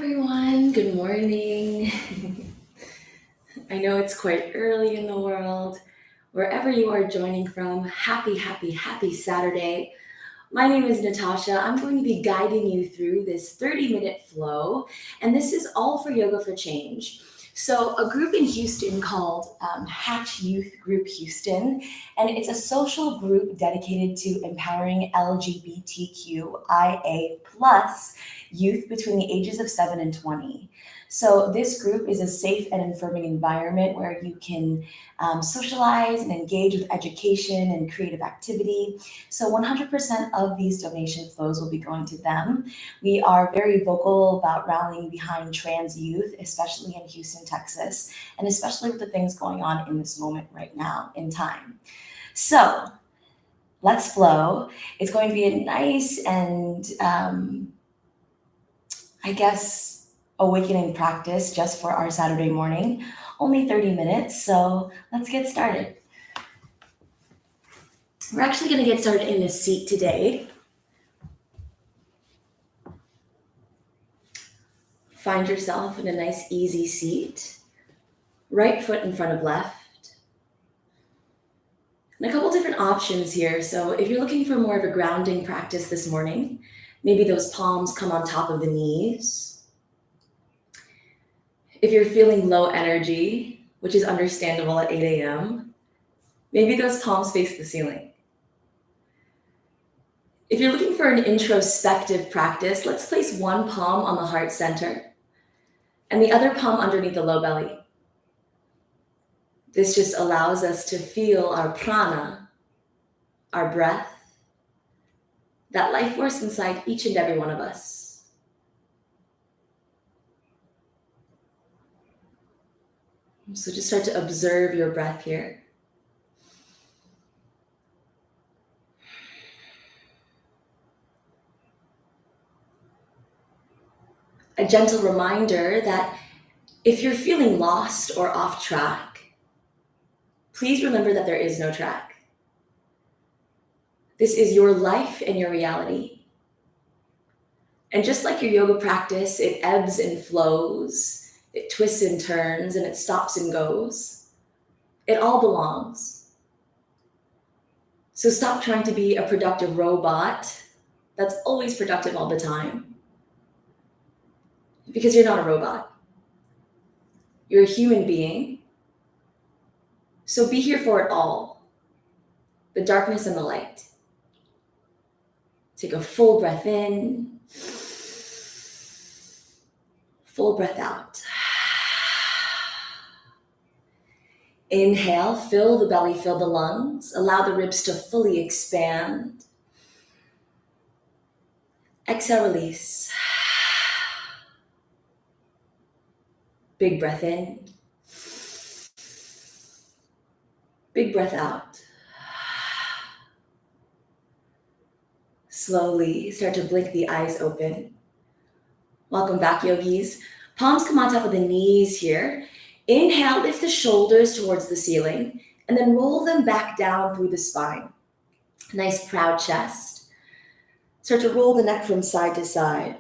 everyone, good morning. I know it's quite early in the world. Wherever you are joining from, happy Saturday. My name is Natasha. I'm going to be guiding you through this 30-minute flow, and this is all for Yoga for Change. So a group in Houston called Hatch Youth Group Houston, and it's a social group dedicated to empowering LGBTQIA plus youth between the ages of 7 and 20. So this group is a safe and affirming environment where you can socialize and engage with education and creative activity. So 100% of these donation flows will be going to them. We are very vocal about rallying behind trans youth, especially in Houston, Texas, and especially with the things going on in this moment right now in time. So let's flow. It's going to be a nice and awakening practice just for our Saturday morning. Only 30 minutes, so let's get started. We're actually going to get started in a seat today. Find yourself in a nice, easy seat. Right foot in front of left. And a couple different options here. So if you're looking for more of a grounding practice this morning, maybe those palms come on top of the knees. If you're feeling low energy, which is understandable at 8 a.m., maybe those palms face the ceiling. If you're looking for an introspective practice, let's place one palm on the heart center and the other palm underneath the low belly. This just allows us to feel our prana, our breath, that life force inside each and every one of us. So just start to observe your breath here. A gentle reminder that if you're feeling lost or off track, please remember that there is no track. This is your life and your reality. And just like your yoga practice, it ebbs and flows, it twists and turns, and it stops and goes. It all belongs. So stop trying to be a productive robot that's always productive all the time. Because you're not a robot. You're a human being. So be here for it all. The darkness and the light. Take a full breath in. Full breath out. Inhale, fill the belly, fill the lungs. Allow the ribs to fully expand. Exhale, release. Big breath in. Big breath out. Slowly start to blink the eyes open. Welcome back, yogis. Palms come on top of the knees here. Inhale, lift the shoulders towards the ceiling, and then roll them back down through the spine. Nice proud chest. Start to roll the neck from side to side.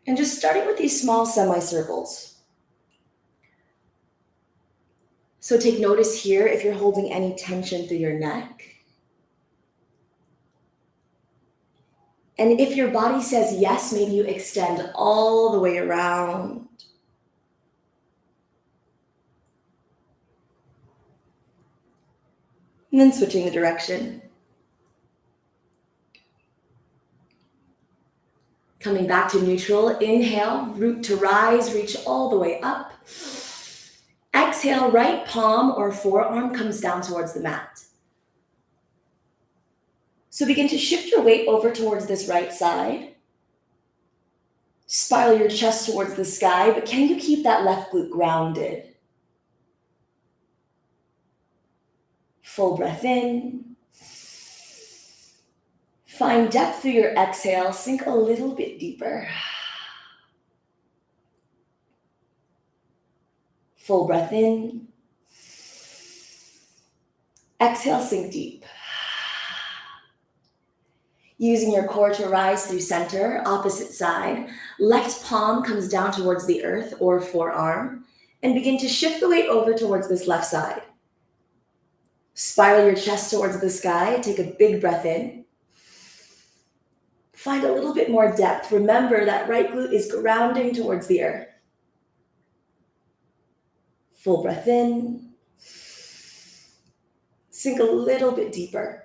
And just starting with these small semicircles. So take notice here if you're holding any tension through your neck. And if your body says yes, maybe you extend all the way around. And then switching the direction. Coming back to neutral, inhale, root to rise, reach all the way up. Exhale, right palm or forearm comes down towards the mat. So begin to shift your weight over towards this right side. Spiral your chest towards the sky, but can you keep that left glute grounded? Full breath in. Find depth through your exhale. Sink a little bit deeper. Full breath in. Exhale, sink deep. Using your core to rise through center, opposite side. Left palm comes down towards the earth or forearm, and begin to shift the weight over towards this left side. Spiral your chest towards the sky. Take a big breath in. Find a little bit more depth. Remember that right glute is grounding towards the earth. Full breath in. Sink a little bit deeper.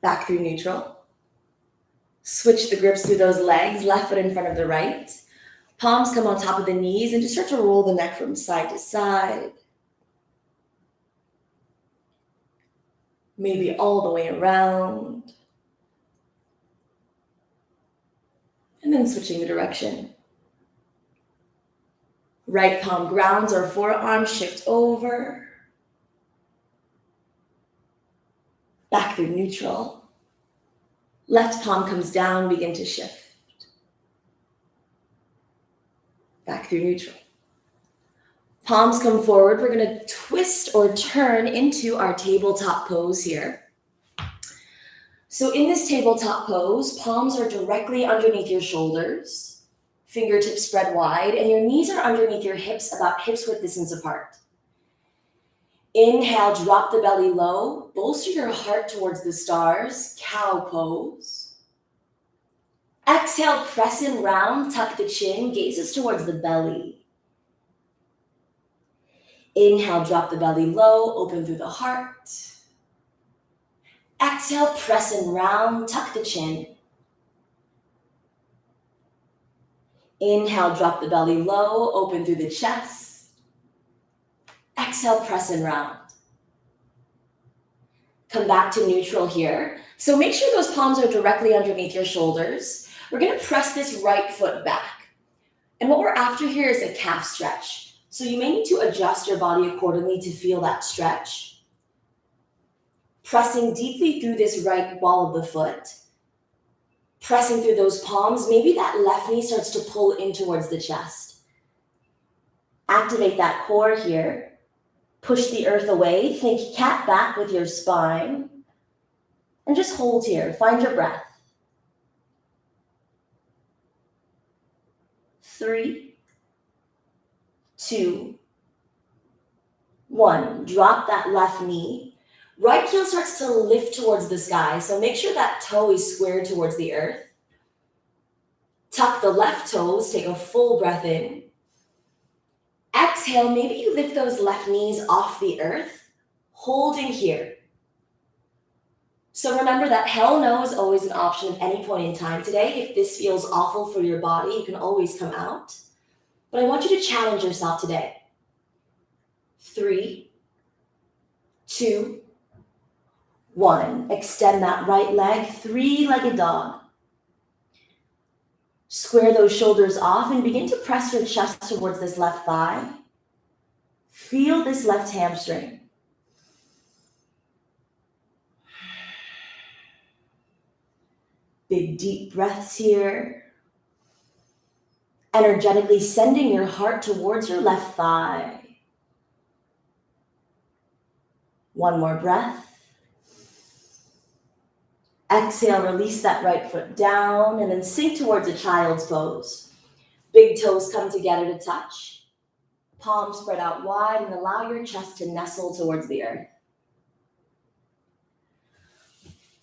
Back through neutral. Switch the grips through those legs, left foot in front of the right. Palms come on top of the knees and just start to roll the neck from side to side. Maybe all the way around. And then switching the direction. Right palm grounds or forearm, shift over. Back through neutral. Left palm comes down, begin to shift. Back through neutral. Palms come forward. We're going to twist or turn into our tabletop pose here. So in this tabletop pose, palms are directly underneath your shoulders, fingertips spread wide, and your knees are underneath your hips, about hips width distance apart. Inhale, drop the belly low, bolster your heart towards the stars, cow pose. Exhale, press in round, tuck the chin, gazes towards the belly. Inhale, drop the belly low, open through the heart. Exhale, press in round, tuck the chin. Inhale, drop the belly low, open through the chest. Exhale, press in round. Come back to neutral here. So make sure those palms are directly underneath your shoulders. We're going to press this right foot back. And what we're after here is a calf stretch. So you may need to adjust your body accordingly to feel that stretch. Pressing deeply through this right ball of the foot. Pressing through those palms, maybe that left knee starts to pull in towards the chest. Activate that core here. Push the earth away. Think cat back with your spine. And just hold here. Find your breath. 3, 2, 1. Drop that left knee. Right heel starts to lift towards the sky, so make sure that toe is squared towards the earth. Tuck the left toes, take a full breath in. Exhale, maybe you lift those left knees off the earth, holding here. So remember that hell no is always an option at any point in time today. If this feels awful for your body, you can always come out. But I want you to challenge yourself today. 3, 2, 1. Extend that right leg, 3-legged dog. Square those shoulders off and begin to press your chest towards this left thigh. Feel this left hamstring. Big deep breaths here. Energetically sending your heart towards your left thigh. One more breath. Exhale, release that right foot down and then sink towards a child's pose. Big toes come together to touch. Palms spread out wide and allow your chest to nestle towards the earth.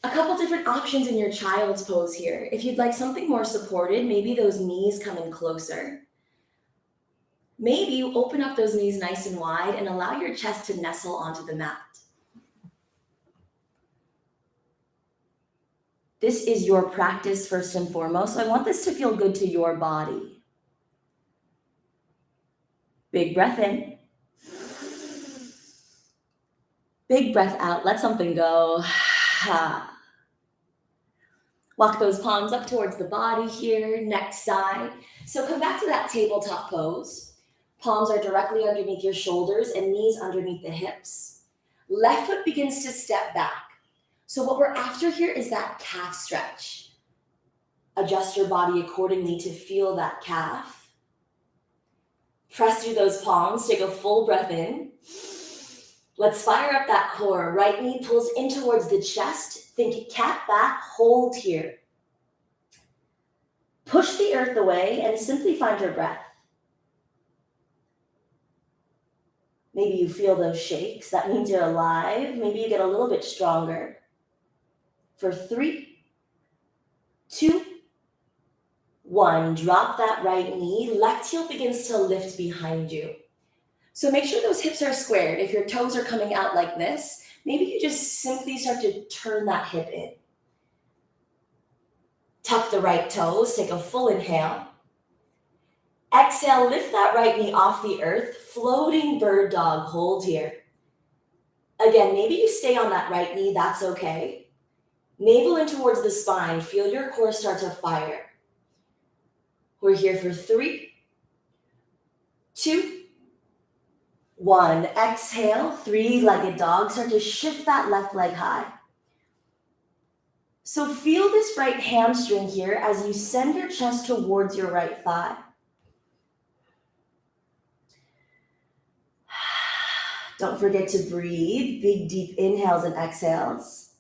A couple different options in your child's pose here. If you'd like something more supported, maybe those knees come in closer. Maybe you open up those knees nice and wide and allow your chest to nestle onto the mat. This is your practice first and foremost, so I want this to feel good to your body. Big breath in. Big breath out. Let something go. Walk those palms up towards the body here, next side. So come back to that tabletop pose. Palms are directly underneath your shoulders and knees underneath the hips. Left foot begins to step back. So what we're after here is that calf stretch. Adjust your body accordingly to feel that calf. Press through those palms, take a full breath in. Let's fire up that core. Right knee pulls in towards the chest. Think cat back, hold here. Push the earth away and simply find your breath. Maybe you feel those shakes. That means you're alive. Maybe you get a little bit stronger. For 3, 2, 1. Drop that right knee. Left heel begins to lift behind you. So make sure those hips are squared. If your toes are coming out like this, maybe you just simply start to turn that hip in. Tuck the right toes. Take a full inhale. Exhale, lift that right knee off the earth. Floating bird dog, hold here. Again, maybe you stay on that right knee, that's okay. Navel in towards the spine, feel your core start to fire. We're here for 3, 2, 1. Exhale, 3-legged dog, start to shift that left leg high. So feel this right hamstring here as you send your chest towards your right thigh. Don't forget to breathe, big deep inhales and exhales.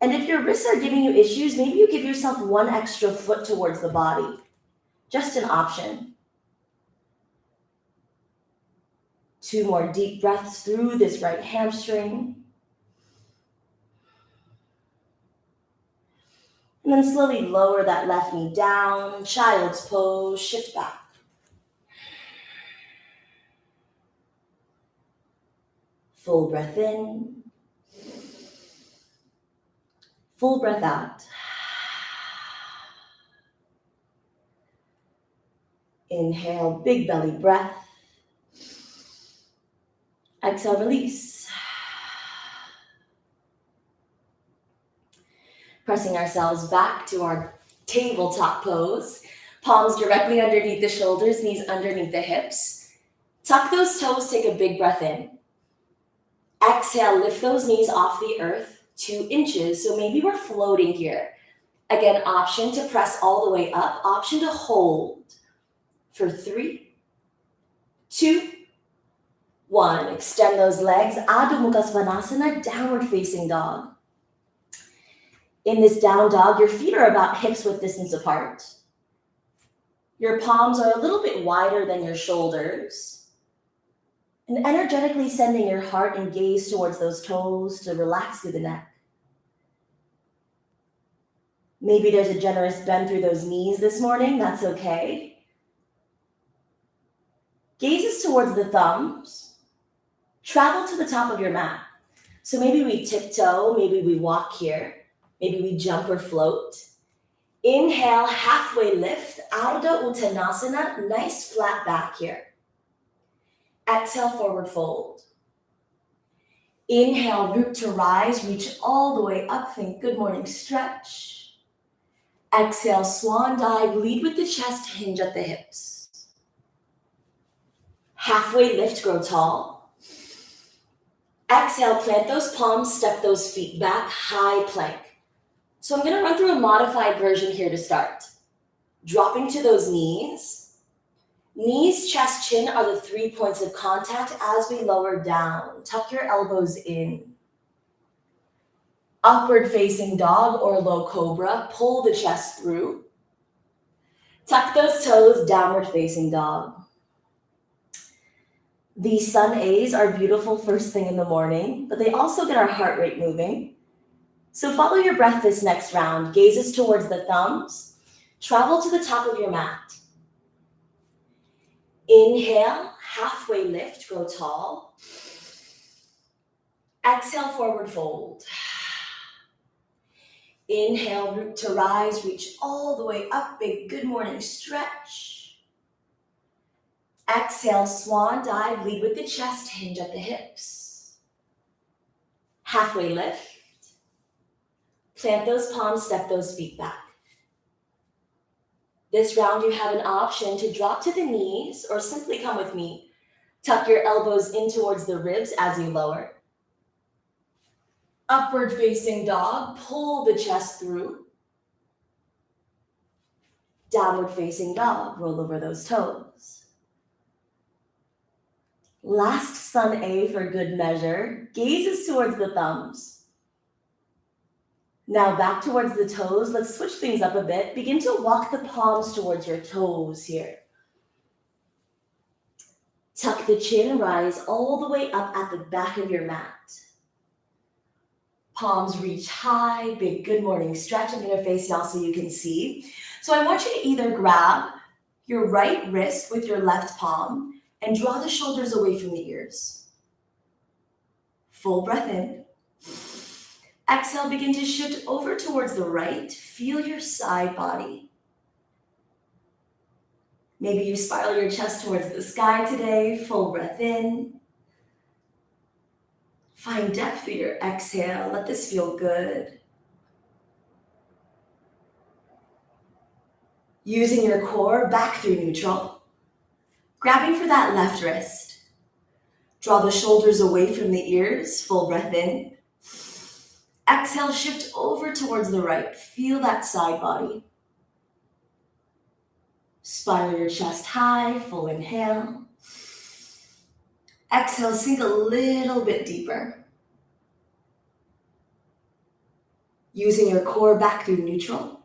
And if your wrists are giving you issues, maybe you give yourself one extra foot towards the body. Just an option. 2 more deep breaths through this right hamstring. And then slowly lower that left knee down, child's pose, shift back. Full breath in. Full breath out. Inhale, big belly breath. Exhale, release. Pressing ourselves back to our tabletop pose. Palms directly underneath the shoulders, knees underneath the hips. Tuck those toes, take a big breath in. Exhale, lift those knees off the earth 2 inches. So maybe we're floating here. Again, option to press all the way up, option to hold. For 3, 2, 1. Extend those legs. Adho Mukha Svanasana, downward facing dog. In this down dog, your feet are about hips width distance apart. Your palms are a little bit wider than your shoulders. And energetically sending your heart and gaze towards those toes to relax through the neck. Maybe there's a generous bend through those knees this morning. That's okay. Gazes towards the thumbs. Travel to the top of your mat. So maybe we tiptoe, maybe we walk here. Maybe we jump or float. Inhale, halfway lift, Ardha Uttanasana, nice flat back here. Exhale, forward fold. Inhale, root to rise, reach all the way up, think good morning stretch. Exhale, swan dive, lead with the chest, hinge at the hips. Halfway lift, grow tall. Exhale, plant those palms, step those feet back, high plank. So I'm going to run through a modified version here to start. Dropping to those knees. Knees, chest, chin are the 3 points of contact as we lower down. Tuck your elbows in. Upward facing dog or low cobra. Pull the chest through. Tuck those toes, downward facing dog. These sun A's are beautiful first thing in the morning, but they also get our heart rate moving. So follow your breath this next round. Gazes towards the thumbs. Travel to the top of your mat. Inhale, halfway lift, grow tall. Exhale, forward fold. Inhale, root to rise, reach all the way up, big good morning stretch. Exhale, swan dive, lead with the chest, hinge at the hips. Halfway lift. Plant those palms, step those feet back. This round you have an option to drop to the knees or simply come with me. Tuck your elbows in towards the ribs as you lower. Upward facing dog, pull the chest through. Downward facing dog, roll over those toes. Last sun A for good measure, gazes towards the thumbs. Now back towards the toes. Let's switch things up a bit. Begin to walk the palms towards your toes here. Tuck the chin, rise all the way up at the back of your mat. Palms reach high, big good morning stretch. I'm gonna face y'all so you can see. So I want you to either grab your right wrist with your left palm and draw the shoulders away from the ears. Full breath in. Exhale, begin to shift over towards the right. Feel your side body. Maybe you spiral your chest towards the sky today. Full breath in. Find depth through your exhale. Let this feel good. Using your core back through neutral. Grabbing for that left wrist. Draw the shoulders away from the ears. Full breath in. Exhale, shift over towards the right. Feel that side body. Spiral your chest high. Full inhale. Exhale, sink a little bit deeper. Using your core back through neutral.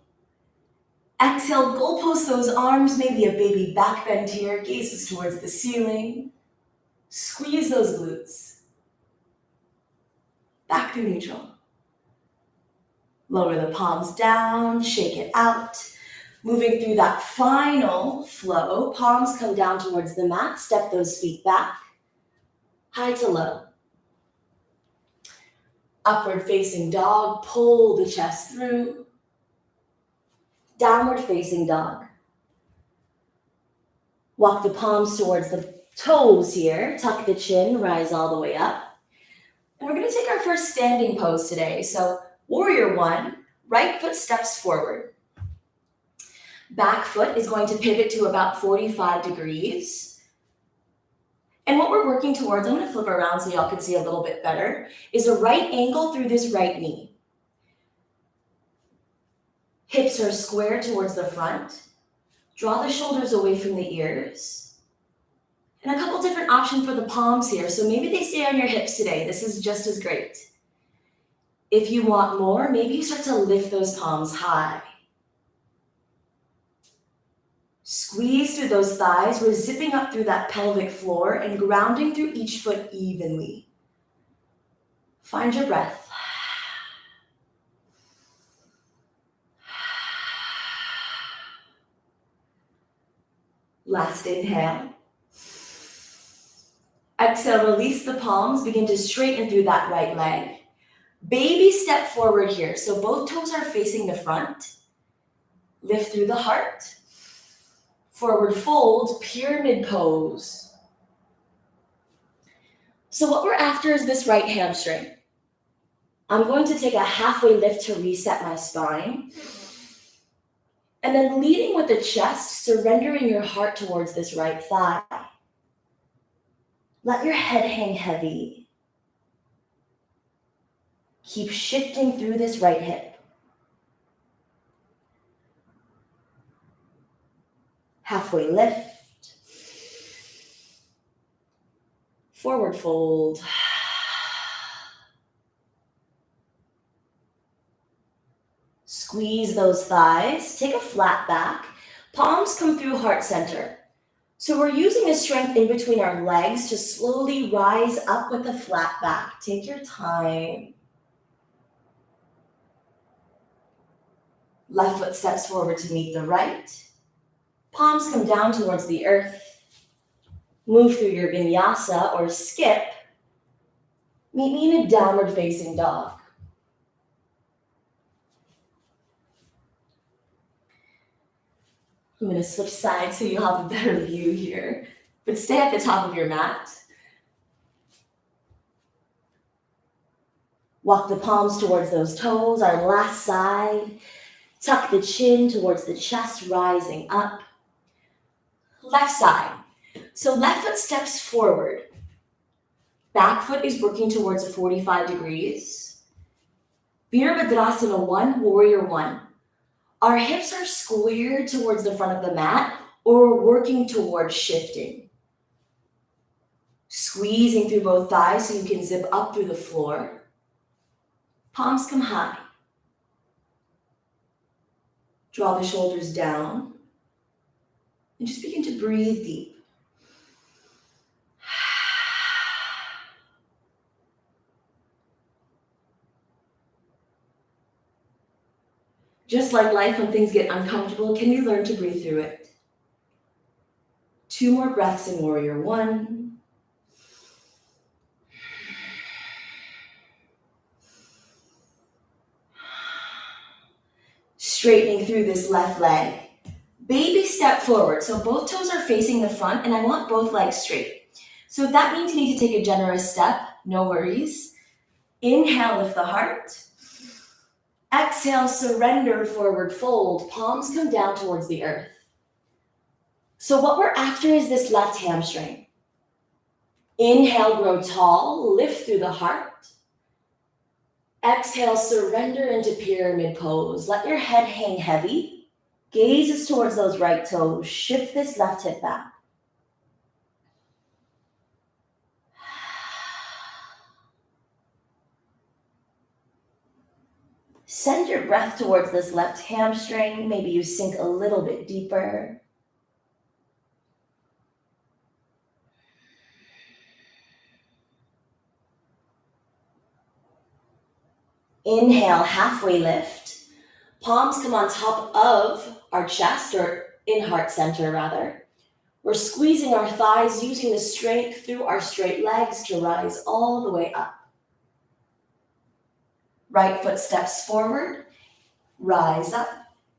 Exhale, goalpost those arms, maybe a baby back bend here, gazes towards the ceiling. Squeeze those glutes. Back through neutral. Lower the palms down, shake it out. Moving through that final flow, palms come down towards the mat, step those feet back. High to low. Upward facing dog, pull the chest through. Downward facing dog. Walk the palms towards the toes here. Tuck the chin, rise all the way up. And we're gonna take our first standing pose today. So warrior one, right foot steps forward. Back foot is going to pivot to about 45 degrees. And what we're working towards, I'm gonna flip around so y'all can see a little bit better, is a right angle through this right knee. Hips are square towards the front. Draw the shoulders away from the ears. And a couple different options for the palms here. So maybe they stay on your hips today. This is just as great. If you want more, maybe you start to lift those palms high. Squeeze through those thighs. We're zipping up through that pelvic floor and grounding through each foot evenly. Find your breath. Last inhale. Exhale, release the palms. Begin to straighten through that right leg. Baby step forward here. So both toes are facing the front. Lift through the heart. Forward fold, pyramid pose. So what we're after is this right hamstring. I'm going to take a halfway lift to reset my spine. And then leading with the chest, surrendering your heart towards this right thigh. Let your head hang heavy. Keep shifting through this right hip. Halfway lift. Forward fold. Squeeze those thighs. Take a flat back. Palms come through heart center. So we're using a strength in between our legs to slowly rise up with a flat back. Take your time. Left foot steps forward to meet the right. Palms come down towards the earth. Move through your vinyasa or skip. Meet me in a downward facing dog. I'm going to switch sides so you'll have a better view here, but stay at the top of your mat. Walk the palms towards those toes, our last side. Tuck the chin towards the chest, rising up. Left side. So left foot steps forward. Back foot is working towards 45 degrees. Virabhadrasana 1, warrior 1. Our hips are squared towards the front of the mat or we're working towards shifting. Squeezing through both thighs so you can zip up through the floor. Palms come high. Draw the shoulders down. And just begin to breathe deep. Just like life, when things get uncomfortable, can we learn to breathe through it? 2 more breaths in Warrior One. Straightening through this left leg. Baby step forward. So both toes are facing the front and I want both legs straight. So if that means you need to take a generous step, no worries. Inhale, lift the heart. Exhale, surrender, forward fold. Palms come down towards the earth. So what we're after is this left hamstring. Inhale, grow tall, lift through the heart. Exhale, surrender into pyramid pose. Let your head hang heavy. Gaze is towards those right toes. Shift this left hip back. Send your breath towards this left hamstring. Maybe you sink a little bit deeper. Inhale, halfway lift. Palms come on top of our chest, or in heart center rather. We're squeezing our thighs, using the strength through our straight legs to rise all the way up. Right foot steps forward, rise up,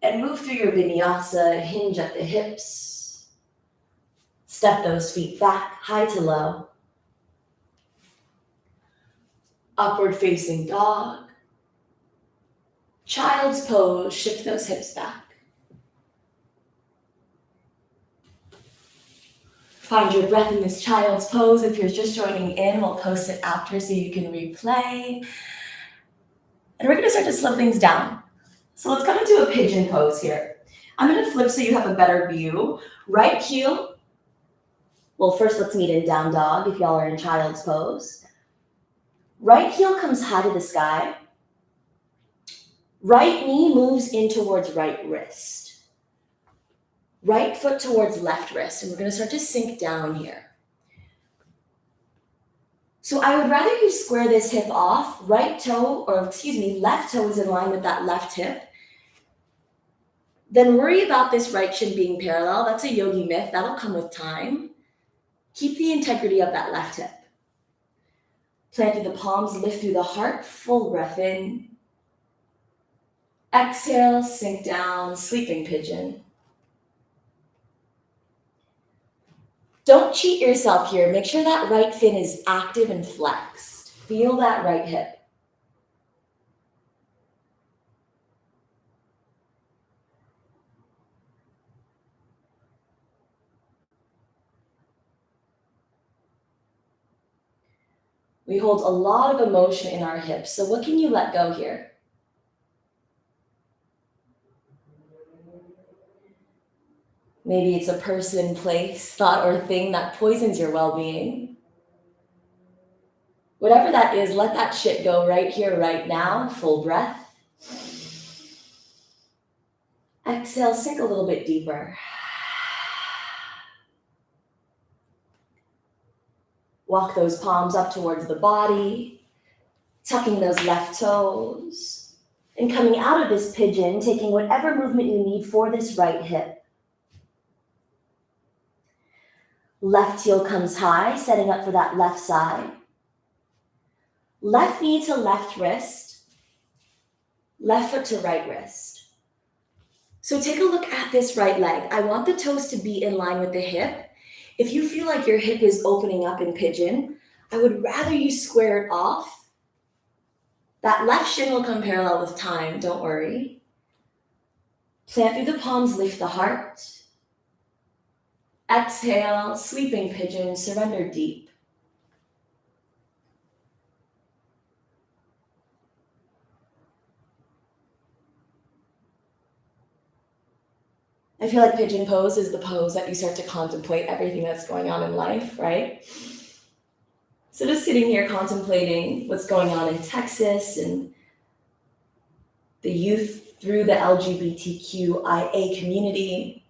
and move through your vinyasa, hinge at the hips. Step those feet back, high to low. Upward facing dog. Child's pose, shift those hips back. Find your breath in this child's pose. If you're just joining in, we'll post it after so you can replay. And we're gonna start to slow things down. So let's come into a pigeon pose here. I'm gonna flip so you have a better view. Right heel. Well, first let's meet in down dog if y'all are in child's pose. Right heel comes high to the sky. Right knee moves in towards right wrist. Right foot towards left wrist. And we're gonna start to sink down here. So I would rather you square this hip off. Left toe is in line with that left hip. Then worry about this right shin being parallel. That's a yogi myth. That'll come with time. Keep the integrity of that left hip. Plant through the palms, lift through the heart. Full breath in. Exhale, sink down, sleeping pigeon. Don't cheat yourself here. Make sure that right fin is active and flexed. Feel that right hip. We hold a lot of emotion in our hips, so what can you let go here? Maybe it's a person, place, thought, or thing that poisons your well-being. Whatever that is, let that shit go right here, right now. Full breath. Exhale, sink a little bit deeper. Walk those palms up towards the body, tucking those left toes, and coming out of this pigeon, taking whatever movement you need for this right hip. Left heel comes high, setting up for that left side. Left knee to left wrist. Left foot to right wrist. So take a look at this right leg. I want the toes to be in line with the hip. If you feel like your hip is opening up in pigeon, I would rather you square it off. That left shin will come parallel with time, don't worry. Plant through the palms, lift the heart. Exhale, sleeping pigeon, surrender deep. I feel like pigeon pose is the pose that you start to contemplate everything that's going on in life, right? So just sitting here contemplating what's going on in Texas and the youth through the LGBTQIA community.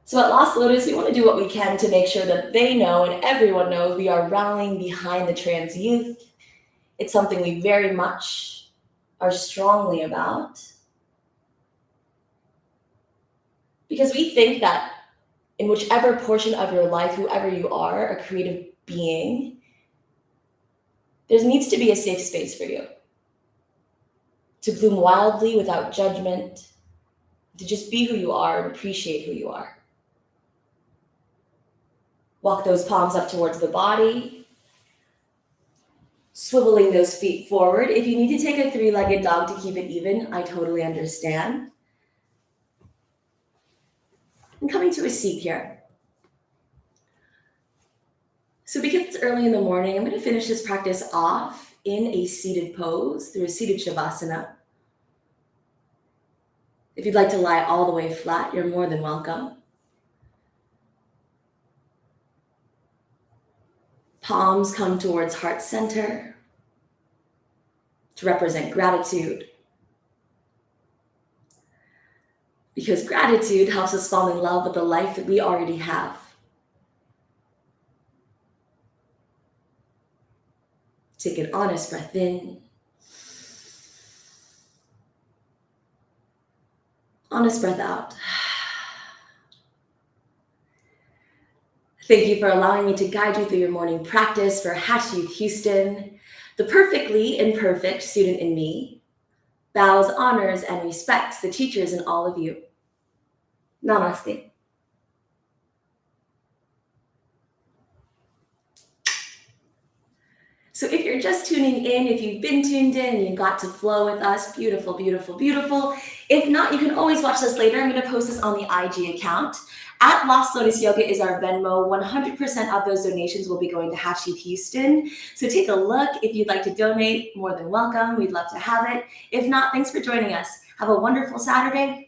So at Lost Lotus, we want to do what we can to make sure that they know and everyone knows we are rallying behind the trans youth. It's something we very much are strongly about. Because we think that in whichever portion of your life, whoever you are, a creative being, there needs to be a safe space for you to bloom wildly without judgment, to just be who you are and appreciate who you are. Walk those palms up towards the body, swiveling those feet forward. If you need to take a three-legged dog to keep it even, I totally understand. And coming to a seat here. So because it's early in the morning, I'm going to finish this practice off in a seated pose through a seated shavasana. If you'd like to lie all the way flat, you're more than welcome. Palms come towards heart center to represent gratitude. Because gratitude helps us fall in love with the life that we already have. Take an honest breath in. Honest breath out. Thank you for allowing me to guide you through your morning practice for Hatch Youth Houston. The perfectly imperfect student in me bows, honors, and respects the teachers in all of you. Namaste. So if you're just tuning in, if you've been tuned in, you got to flow with us, beautiful, beautiful, beautiful. If not, you can always watch this later. I'm going to post this on the IG account. At Lost Lotus Yoga is our Venmo. 100% of those donations will be going to Hatch Youth Houston. So take a look. If you'd like to donate, more than welcome. We'd love to have it. If not, thanks for joining us. Have a wonderful Saturday.